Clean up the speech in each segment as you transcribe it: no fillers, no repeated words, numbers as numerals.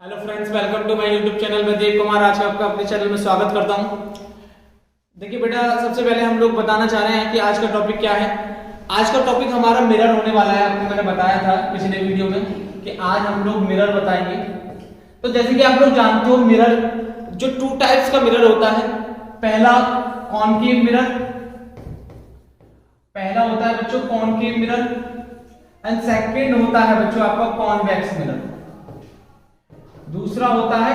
Hello friends, welcome to my YouTube channel. मैं देव कुमार आज आपका अपने चैनल में स्वागत करता हूं। देखिए बेटा, सबसे पहले हम लोग बताना चाह रहे हैं कि आज का टॉपिक क्या है। आज का टॉपिक हमारा मिरर होने वाला है। आपको मैंने बताया था पिछले वीडियो में कि आज हम लोग मिरर बताएंगे। तो जैसे कि आप लोग जानते हो, मिरर जो टू टाइप्स का मिरर होता है। पहला कॉनकेव मिरर, पहला होता है बच्चों कॉनकेव मिरर, एंड सेकेंड होता है बच्चों आपका कॉन्वेक्स मिरर। दूसरा होता है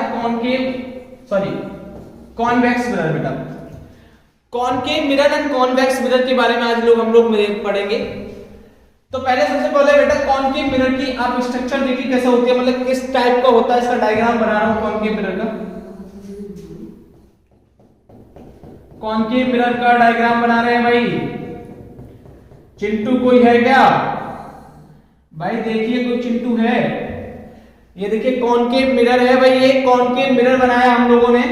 कॉन्वेक्स मिरर। बेटा, concave mirror and convex mirror के बारे में आज हम लोग पढ़ेंगे। तो पहले सबसे पहले बेटा कॉनकेव मिरर की आप स्ट्रक्चर देखिए कैसे होती है, मतलब किस टाइप का होता है। इसका डायग्राम बना रहा हूं कॉनकेव मिरर का। कॉनकेव मिरर का डायग्राम बना रहे हैं भाई। चिंटू कोई है क्या भाई? देखिए कोई चिंटू है? ये देखिए कॉनकेव मिरर है भाई। ये कॉनकेव मिरर बनाया हम लोगों ने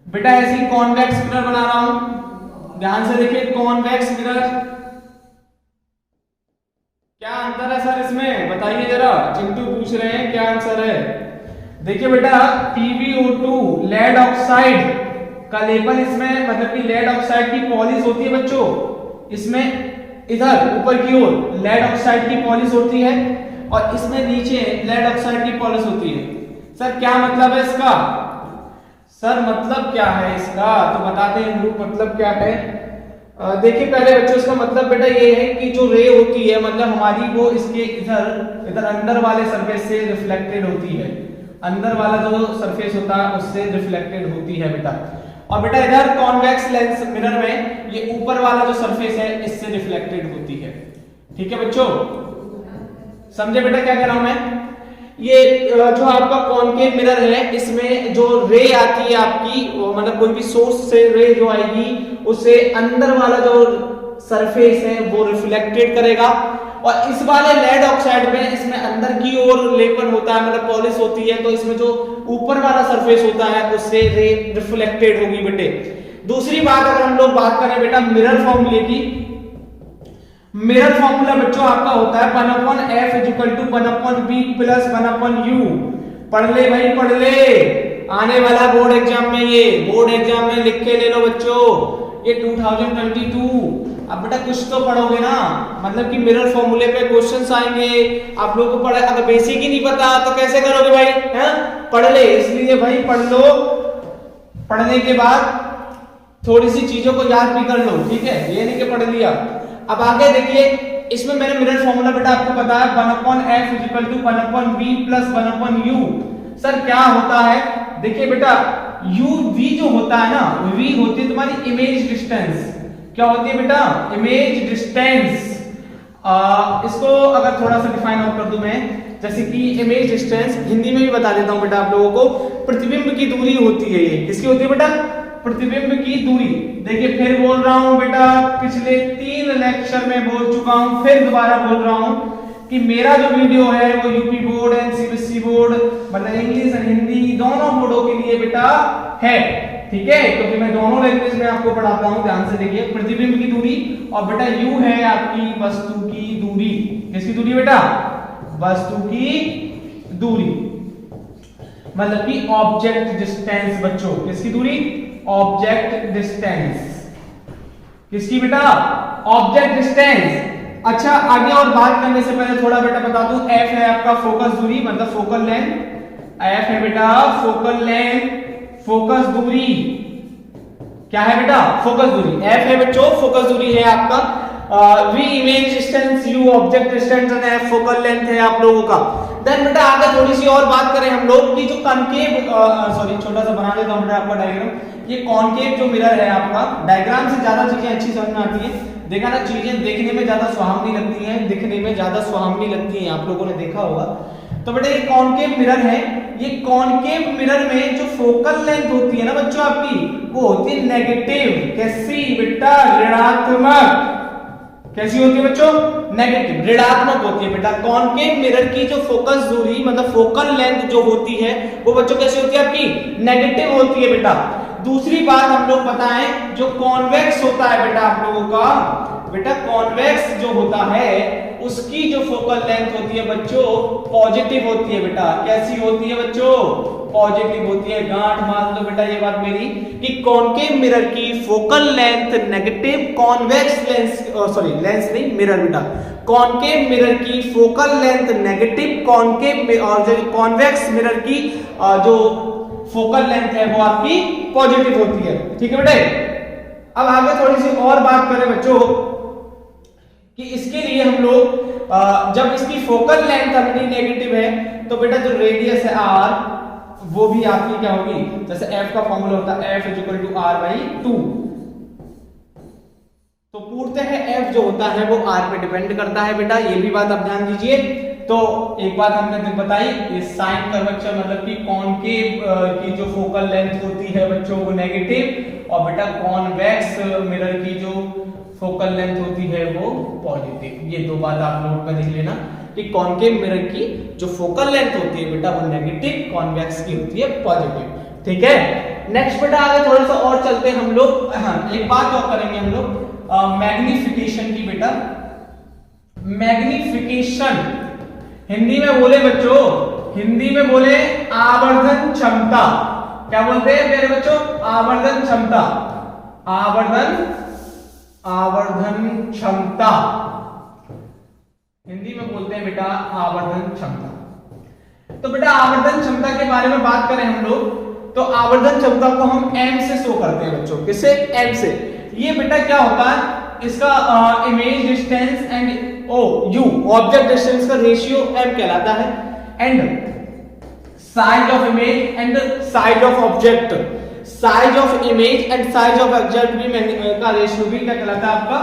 बेटा। ऐसी कॉन्वेक्स मिरर बना रहा हूं, ध्यान से देखिए। कॉन्वेक्स मिरर, क्या अंतर है सर इसमें बताइए जरा। चिंटू पूछ रहे हैं क्या आंसर है। देखिए बेटा, PbO2 लेड ऑक्साइड का लेवल इसमें, मतलब कि लेड ऑक्साइड की पॉलिश होती है बच्चों। इसमें इधर ऊपर की ओर लेड ऑक्साइड की पॉलिश होती है और इसमें नीचे लेड ऑक्साइड की पॉलिश होती है। सर क्या मतलब है इसका? सर मतलब क्या है इसका तो बताते हैं लोग, मतलब क्या है। देखिए पहले बच्चों, इसका मतलब बेटा ये है कि जो रे होती है, मतलब हमारी, वो इसके इधर अंदर वाले सरफेस से रिफ्लेक्टेड होती है। अंदर वाला जो सरफेस होता है उससे रिफ्लेक्टेड होती है बेटा। और बेटा इधर कॉन्वेक्स लेंस मिरर में ये ऊपर वाला जो सरफेस है इससे रिफ्लेक्टेड होती है। ठीक है बच्चों, समझे बेटा क्या कह रहा हूं मैं? ये जो आपका कॉनकेव मिरर है, इसमें जो रे आती है आपकी, मतलब कोई भी सोर्स से रे जो आएगी, उसे अंदर वाला जो सरफेस है वो रिफ्लेक्टेड करेगा। और इस वाले लेड ऑक्साइड में इसमें अंदर की ओर लेपन होता है, मतलब पॉलिश होती है, तो इसमें जो ऊपर वाला सरफेस होता है उससे रे रिफ्लेक्टेड होगी बेटे। दूसरी बात, अगर हम लोग बात करें बेटा मिरर फॉर्मूले की, मिरर फॉर्मूला बच्चों आपका होता है 1/f = 1/b + 1/u। पढ़ ले भाई, पढ़ ले। आने वाला बोर्ड एग्जाम में, ये बोर्ड एग्जाम में लिख के ले लो बच्चों। ये 2022। अब बेटा कुछ तो पढ़ोगे ना, मतलब कि मिरर फॉर्मूले पे क्वेश्चंस आएंगे आप लोगों को। पढ़ा, अगर बेसिक ही नहीं पता तो कैसे करोगे भाई? हैं? पढ़ ले, इसलिए भाई पढ़ लो। पढ़ने के बाद थोड़ी सी चीजों को याद भी कर लो, ठीक है? ये नहीं कि पढ़ लिया। अब आगे देखिए, इसमें मैंने मिरर फॉर्मूला बेटा आपको बताया 1/f = 1/b + 1/u। सर क्या होता है? देखिए बेटा, v जो होता है ना, v होती है तुम्हारी इमेज डिस्टेंस। क्या होती है बेटा? Image distance. इसको अगर थोड़ा सा डिफाइन और कर दूं मैं, जैसे कि इमेज डिस्टेंस हिंदी में भी बता देता हूं बेटा आप लोगों को। प्रतिबिंब की दूरी होती है। ये किसकी होती है बेटा? प्रतिबिंब की दूरी। देखिए फिर बोल रहा हूं बेटा, पिछले 3 लेक्चर में बोल चुका हूं, फिर दोबारा बोल रहा हूं कि मेरा जो वीडियो है वो UP board and CBSE board, मतलब इंग्लिश और हिंदी दोनों बोर्डों के लिए बेटा है। ठीक है, क्योंकि मैं दोनों लैंग्वेज में आपको पढ़ाता हूं। ध्यान से देखिए, प्रतिबिंब की दूरी और बेटा यू है आपकी वस्तु की दूरी। किसकी दूरी बेटा? वस्तु की दूरी, मतलब कि ऑब्जेक्ट डिस्टेंस बच्चों। किसकी दूरी? Object distance. किसकी बेटा? Object distance. अच्छा, आगे और बात करने से पहले थोड़ा बेटा बता दूं, f है आपका फोकस दूरी, मतलब फोकल लेंथ। f है बेटा फोकल लेंथ, फोकस दूरी। क्या है बेटा? फोकस दूरी। f है बच्चों फोकस दूरी है आपका। v image distance, u object distance और f फोकल लेंथ है आप लोगों का। देन बेटा आगे थोड़ी सी और बात करें हम लोग कि जो कॉनकेव, सॉरी छोटा सा बना देता हूं बेटा आपका डायग्राम। ये कॉनकेव जो मिरर है आपका, डायग्राम से ज्यादा चीजें अच्छी समझ में आती है। देखा ना, चीजें देखने में ज्यादा सुहावनी लगती हैं, दिखने में ज्यादा सुहावनी लगती हैं, आप लोगों ने देखा होगा। तो बेटा ये कॉनकेव मिरर है। ये कॉनकेव मिरर में जो फोकल लेंथ होती है ना बच्चों आपकी, वो होती है नेगेटिव। कैसी बेटा? ऋणात्मक। कैसी होती है बच्चों? नेगेटिव, ऋणात्मक होती है बेटा। कॉनकेव मिरर की जो फोकस दूरी, मतलब फोकल लेंथ जो होती है, वो बच्चों कैसी होती है आपकी? नेगेटिव होती है बेटा। दूसरी बात हम लोग बताएं, जो कॉन्वेक्स होता है बेटा आप लोगों का, बेटा कॉन्वेक्स जो होता है उसकी जो फोकल लेंथ होती है बच्चों पॉजिटिव होती है बेटा। कैसी होती है बच्चों? पॉजिटिव होती है। गांठ मान लो बेटा ये बात मेरी कि कॉनकेव मिरर की focal length negative, convex lens sorry lens नहीं मिरर बेटा, कॉनकेव मिरर की फोकल लेंथ नेगेटिव, कॉनकेव और जो कॉन्वेक्स मिरर की जो फोकल लेंथ है वो आपकी पॉजिटिव होती है। ठीक है बेटे। अब आगे थोड़ी सी और बात करें बच्चों कि इसके लिए हम लोग जब इसकी फोकल लेंथ अपनी नेगेटिव है तो बेटा जो रेडियस है r वो भी आपकी क्या होगी, जैसे f का फॉर्मूला होता है f = r/2, तो पूर्णतः f जो होता है वो r पे डिपेंड करता है बेटा, ये भी बात आप ध्यान दीजिए। तो एक बात हमने बताई, ये साइन कर्वेचर मतलब कि कॉनकेव की जो फोकल लेंथ होती है बच्चों वो नेगेटिव, और बेटा कॉन्वेक्स मिरर की जो फोकल लेंथ होती है वो पॉजिटिव। ये दो बात आप नोट में लिख लेना कि कॉनकेव मिरर की जो फोकल लेंथ होती है बेटा वो नेगेटिव, कॉन्वेक्स की होती है पॉजिटिव। ठीक है। नेक्स्ट बेटा आगे थोड़ा सा और चलते हैं हम लोग। हाँ, एक बात और करेंगे हम लोग मैग्निफिकेशन की बेटा। मैग्निफिकेशन हिंदी में बोले बच्चों, हिंदी में बोले आवर्धन क्षमता। क्या बोलते हैं मेरे बच्चों? आवर्धन क्षमता। आवर्धन क्षमता हिंदी में बोलते हैं बेटा आवर्धन क्षमता। तो बेटा आवर्धन क्षमता के बारे में बात करें हम लोग तो आवर्धन क्षमता को हम m से शो करते हैं बच्चों। किससे? m से। ये बेटा क्या होता है, इसका image distance and u object distance का रेशियो m कहलाता है, and size of image and size of object, size of image and size of object भी का रेशियो भी क्या कहलाता है आपका?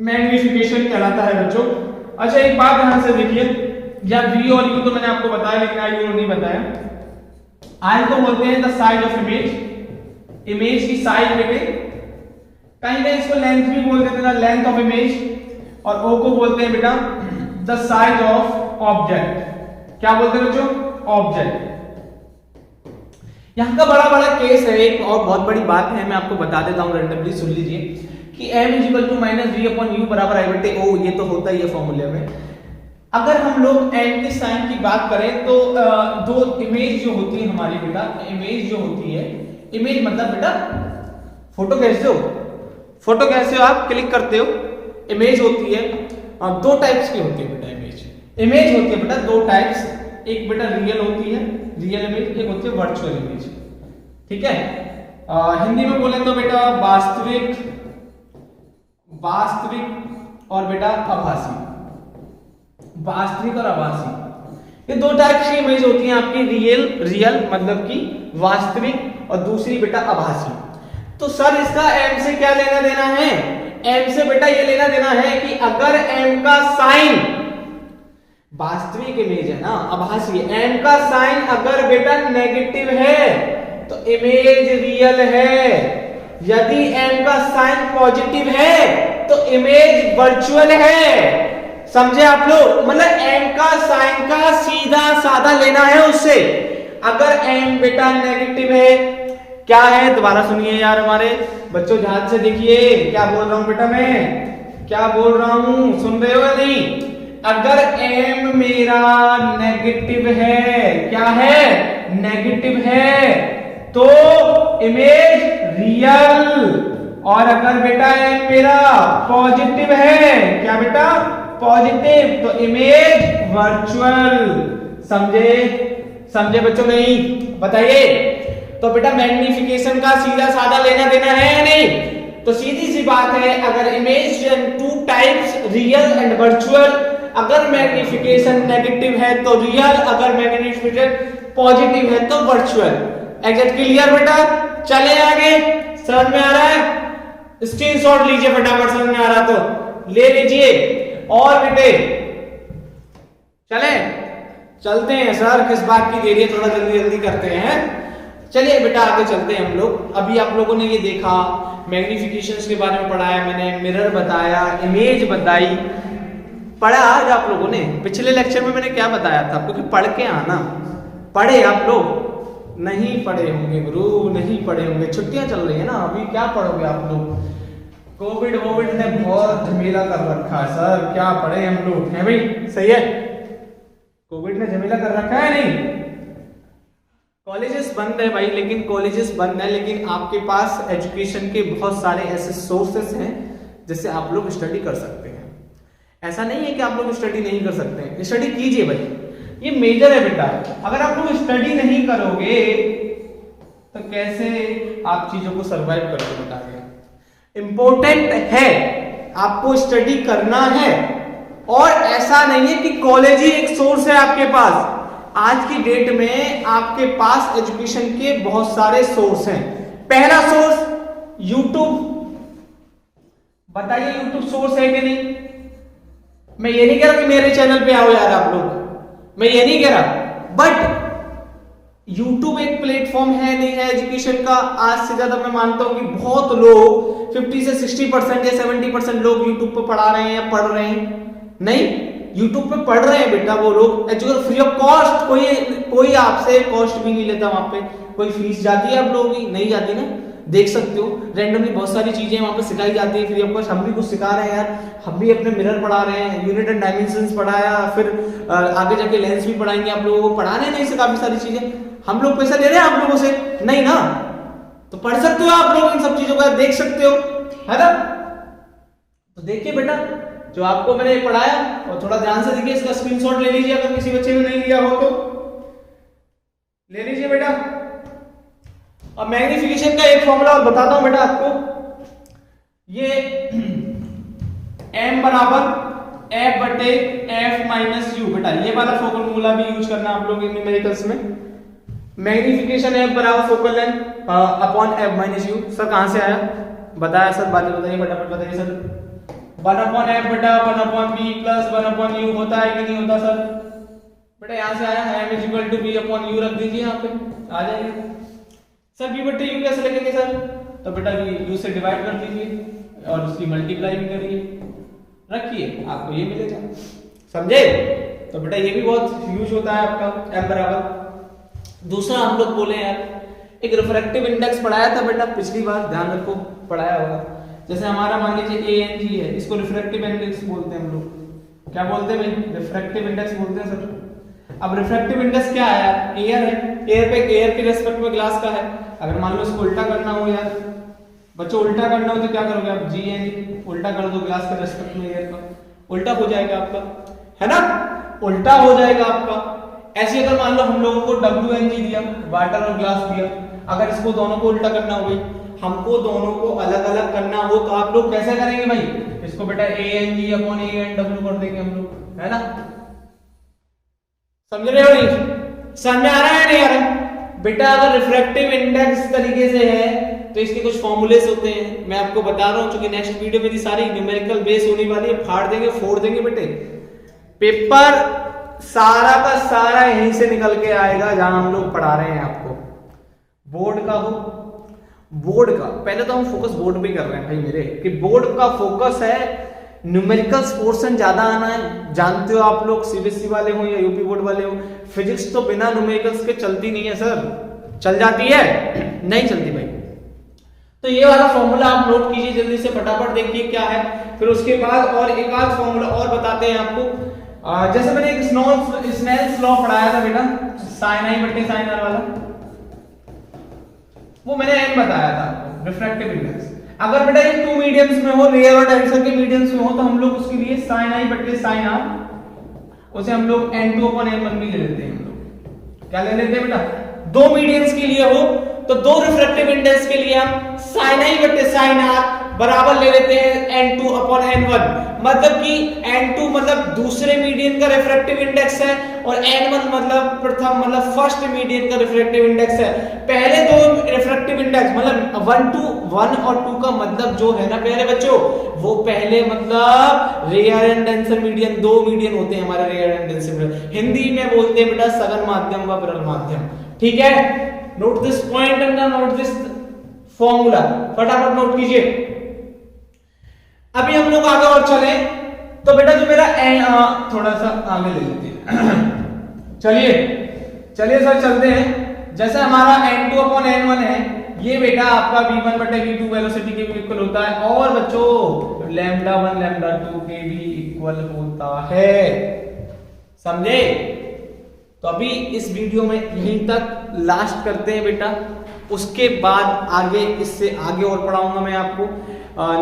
मैग्निफिकेशन कहलाता है बच्चों। अच्छा एक बात ध्यान से देखिए, या v और u तो मैंने आपको बताया लेकिन i नहीं बताया। i को बोलते हैं the size of image, image की साइज बेटे, कहीं कहीं इसको लेंथ भी बोल देते हैं, लेंथ ऑफ इमेज, और o को बोलते हैं बेटा द साइज ऑफ ऑब्जेक्ट। क्या बोलते हैं बच्चों? ऑब्जेक्ट। यहां का बड़ा केस है, एक और बहुत बड़ी बात है, मैं आपको बता देता हूं, रैंडमली सुन लीजिए कि m = -v/u = i/o, ये तो होता ही है फॉर्मूले में। अगर हम लोग m के साइन की बात करें तो दो इमेज जो होती है हमारी बेटा, इमेज जो होती है, इमेज मतलब बेटा फोटो खींचते हो, फोटो कैसे हो आप क्लिक करते हो, इमेज होती है दो टाइप्स की होती है बेटा। इमेज होती है बेटा दो टाइप्स, एक बेटा रियल होती है, रियल इमेज, एक होती है वर्चुअल इमेज। ठीक है। हिंदी में बोले तो बेटा वास्तविक और बेटा आभासी, वास्तविक और आभासी, ये दो टाइप की इमेज होती हैं आपकी। रियल मतलब कि वास्तविक, और दूसरी बेटा आभासी। तो सर इसका m से क्या लेना देना है? m से बेटा ये लेना देना है कि अगर m का साइन, वास्तविक इमेज है ना, आभासी, m का साइन अगर बेटा नेगेटिव है तो इमेज रियल है, यदि m का साइन पॉजिटिव है तो इमेज वर्चुअल है। समझे आप लोग? मतलब m का साइन का सीधा साधा लेना है उससे। अगर m बेटा नेगेटिव है, क्या है दोबारा सुनिए यार हमारे बच्चों, ध्यान से देखिए क्या बोल रहा हूं बेटा, मैं क्या बोल रहा हूं, सुन रहे हो या नहीं? अगर m मेरा नेगेटिव है, क्या है? नेगेटिव है, तो इमेज रियल, और अगर बेटा m मेरा पॉजिटिव है, क्या बेटा? पॉजिटिव, तो इमेज वर्चुअल। समझे बच्चों? नहीं? बताइए। तो बेटा मैग्निफिकेशन का सीधा साधा लेना देना है या नहीं? तो सीधी सी बात है, अगर image two types real and virtual, अगर मैग्निफिकेशन नेगेटिव है तो रियल, अगर मैग्निफिकेशन पॉजिटिव है तो वर्चुअल। एग्जैक्ट क्लियर बेटा? चले आगे, समझ में आ रहा है? स्क्रीनशॉट लीजिए फटाफट, समझ में आ रहा तो ले लीजिए। और बेटे चलते हैं सर, किस बात की देरी है, थोड़ा जल्दी करते हैं। चलिए बेटा आगे चलते हैं हम लोग। अभी आप लोगों ने ये देखा, मैग्निफिकेशंस के बारे में पढ़ाया मैंने, मिरर बताया, इमेज बताई, पढ़ा आज आप लोगों ने। पिछले लेक्चर में मैंने क्या बताया था आपको कि पढ़ के आना। पढ़े आप लोग? नहीं पढ़े होंगे गुरु, नहीं पढ़े होंगे, छुट्टियां चल रही है ना अभी, क्या पढ़ोगे आप लोग? कोविड वोविड ने बहुत झमेला कर रखा है सर, क्या पढ़े हम लोग, है भाई, सही है। कोविड ने झमेला कर रखा है नहीं। कॉलेजेस बंद है भाई, लेकिन कॉलेजेस बंद है, लेकिन आपके पास एजुकेशन के बहुत सारे ऐसे सोर्सेस हैं जिससे आप लोग स्टडी कर सकते हैं। ऐसा नहीं है कि आप लोग स्टडी नहीं कर सकते हैं, स्टडी कीजिए भाई, ये मेजर है बेटा। अगर आप लोग स्टडी नहीं करोगे तो कैसे आप चीजों को सरवाइव करके बताओगे। इंपॉर्टेंट है, आपको स्टडी करना है, और ऐसा नहीं है कि कॉलेज ही एक सोर्स है आपके पास। आज की डेट में आपके पास एजुकेशन के बहुत सारे सोर्स हैं। पहला सोर्स यूट्यूब, बताइए यूट्यूब सोर्स है कि नहीं। मैं ये नहीं कह रहा कि मेरे चैनल पे आओ यार आप लोग, मैं ये नहीं कह रहा, बट YouTube एक प्लेटफॉर्म है नहीं है एजुकेशन का। आज से ज्यादा मैं मानता हूं कि बहुत लोग 50 से 60% या 70% लोग YouTube पे पढ़ा रहे हैं या पढ़ रहे हैं। नहीं, YouTube पे पढ़ रहे हैं बेटा वो लोग एजुकेशन फ्री ऑफ कॉस्ट। कोई आपसे कॉस्ट भी नहीं लेता, वहां पे कोई फीस जाती है आप लोगों की? नहीं जाती ना, देख सकते हो रैंडमली बहुत सारी चीजें वहां पे सिखाई जाती है फ्री ऑफ कॉस्ट। हम भी कुछ सिखा रहे हैं यार, हम भी अपने मिरर पढ़ा रहे हैं, यूनिट एंड डायमेंशंस पढ़ाया, फिर आगे जाके लेंस भी पढ़ाएंगे आप लोगों को। पढ़ा रहे हैं नहीं से काफी सारी चीजें, हम लोग पैसा ले रहे हैं आप लोगों से? नहीं ना, तो पढ़ सकते हो आप लोग इन सब चीजों को, देख सकते हो, है ना। तो देखिए बेटा, जो आपको मैंने पढ़ाया और थोड़ा ध्यान से देखिए, इसका स्क्रीनशॉट ले लीजिए, अगर किसी बच्चे ने नहीं लिया हो तो ले लीजिए बेटा। अब मैग्निफिकेशन का एक फॉर्मूला और बताता हूं बेटा आपको, ये m बराबर f बटे f माइनस u बेटा, ये वाला फॉर्मूला भी यूज करना आप लोग न्यूमेरिकल्स में। मैग्निफिकेशन f बराबर focal length upon f minus u। Sir कहां से आया, बताया सर, बातें बताइए फटाफट बताइए सर। 1 अपॉन f बेटा 1 upon b plus 1 upon u होता है कि नहीं होता सर? बेटा यहां से आया, m is equal to b upon u रख दीजिए, यहाँ पे आ जाएगा सर। b बटे u कैसे लिखेंगे सर? तो बेटा u से डिवाइड कर दीजिए और उसकी मल्टीप्लाई भी करिए, रखिए, आपको ये मिलेगा, समझे। तो बेटा ये भी बहुत यूज होता है आपका m बराबर। दूसरा हम लोग बोले यार, एक रिफ्रैक्टिव इंडेक्स पढ़ाया था बेटा पिछली बार, ध्यान रखो, पढ़ाया होगा। जैसे हमारा मान लीजिए ANG है, इसको रिफ्रैक्टिव इंडेक्स बोलते हैं हम लोग। क्या बोलते हैं भाई? रिफ्रैक्टिव इंडेक्स बोलते हैं सर। अब रिफ्रैक्टिव इंडेक्स क्या है? एयर है, एयर के रेस्पेक्ट में ग्लास का है। अगर मान लो इसको उल्टा करना हो यार बच्चों, उल्टा करना हो तो क्या करोगे आप? GNG उल्टा कर दो ग्लास के रेस्पेक्ट में एयर का, उल्टा हो जाएगा आपका, है ना, उल्टा हो जाएगा आपका। ऐसे अगर मान लो हम लोगों को WNG दिया, वाटर और ग्लास दिया, अगर इसको दोनों को उल्टा करना हो भाई, हमको दोनों को अलग अलग करना हो तो आप लोग कैसे करेंगे भाई? इसको बेटा ANG अपॉन ANW कर देंगे हम लोग, है ना। समझ रहे हो नहीं? समझ में आ रहा है नहीं आ रहा? बेटा अगर रिफ्रैक्टिव इंडेक्स तरीके से है तो इसके कुछ फॉर्मूलेस होते हैं, मैं आपको बता रहा हूं, क्योंकि नेक्स्ट वीडियो में सारी न्यूमेरिकल बेस होने वाली है, फाड़ देंगे फोड़ देंगे बेटे। पेपर सारा का सारा यहीं से निकल के आएगा जहां हम लोग पढ़ा रहे हैं आपको। बोर्ड का हो, बोर्ड का पहले तो हम फोकस बोर्ड पे कर रहे हैं भाई मेरे, कि बोर्ड का फोकस है न्यूमेरिकल्स पोर्शन ज्यादा आना है। जानते हो आप लोग, CBSE वाले हो या यूपी बोर्ड वाले हो, फिजिक्स तो बिना न्यूमेरिकल्स के चलती नहीं है सर। चल जाती है? नहीं चलती भाई। तो ये वाला फॉर्मूला आप नोट कीजिए जल्दी से, फटाफट देखिए क्या है। फिर उसके बाद और एक आध फॉर्मूला और बताते हैं आपको। जैसे मैंने एक स्नेल्स लॉ पढ़ाया था बेटा, साइन आई बटे साइन आर वाला, वो मैंने n बताया था रिफ्रैक्टिव इंडेक्स। अगर बेटा ये 2 मीडियम्स में हो, रियल और टेंसर के मीडियम्स में हो, तो हम लोग उसके लिए साइन आई बटे साइन आर, उसे हम लोग n2 अपॉन n1 भी ले लेते हैं। हम लोग क्या ले लेते हैं बेटा? 2 मीडियम्स के लिए हो तो 2 रिफ्रैक्टिव इंडेक्स के लिए हम साइन आई बटे साइन आर बराबर ले लेते हैं n2 अपॉन n1। मतलब कि n2 मतलब दूसरे मीडियन का रिफ्रैक्टिव इंडेक्स है और n1 मतलब प्रथम मतलब फर्स्ट मीडियन का रिफ्रैक्टिव इंडेक्स है। पहले दो रिफ्रैक्टिव इंडेक्स मतलब 1 और 2 का मतलब जो है ना प्यारे बच्चों, वो पहले मतलब rare and denser median, 2 median होते हैं हमारे rare and denser median. Hindi में बोलते हैं बेटा सघन माध्यम व विरल माध्यम। ठीक है, note this point and note this formula, फटाफट नोट कीजिए। अभी हम लोग आगे और चले तो बेटा जो मेरा थोड़ा सा आगे ले लेते हैं। चलिए सर चलते हैं। जैसे हमारा n2 अपॉन n1 है, ये बेटा आपका v1 बटे v2 वेलोसिटी के भी इक्वल होता है, और बच्चों लैम्डा 1 लैम्डा 2 के भी इक्वल होता है, समझे? तो अभी इस वीडियो में यहीं तक लास्ट करते हैं बेटा, उसके बाद आगे इससे आगे और पढ़ाऊंगा मैं आपको।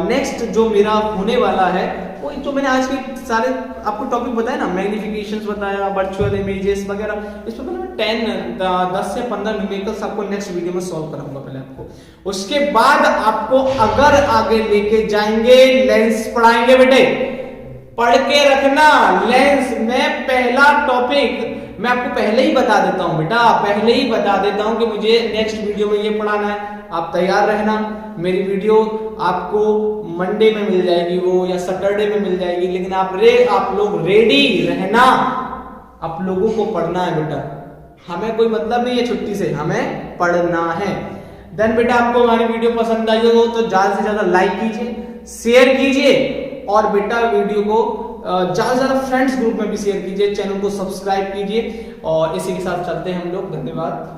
नेक्स्ट जो मेरा होने वाला है वो जो मैंने आज के सारे आपको टॉपिक बताया ना, मैग्निफिकेशंस बताया, वर्चुअल इमेजेस वगैरह, इसमें मैं 10 से 15 न्यूमेरिकल्स आपको नेक्स्ट वीडियो में सॉल्व कराऊंगा पहले आपको। उसके बाद आपको अगर आगे लेके जाएंगे लेंस पढ़ाएंगे बेटे, पढ़ के रखना लेंस में पहला टॉपिक मैं आपको पहले ही बता देता हूं बेटा, पहले ही बता देता हूं कि मुझे नेक्स्ट वीडियो में ये पढ़ाना है, आप तैयार रहना। मेरी वीडियो आपको मंडे में मिल जाएगी वो, या सैटरडे में मिल जाएगी, लेकिन आप लोग रेडी रहना, आप लोगों को पढ़ना है बेटा, हमें कोई मतलब नहीं है छुट्टी से, हमें पढ़ना है। देन बेटा आपको हमारी वीडियो पसंद आई हो तो ज्यादा से ज्यादा लाइक कीजिए, शेयर कीजिए, और बेटा वीडियो को ज्यादा से ज्यादा फ्रेंड्स ग्रुप में भी शेयर कीजिए, चैनल को सब्सक्राइब कीजिए, और इसी के साथ चलते हैं हम लोग। धन्यवाद।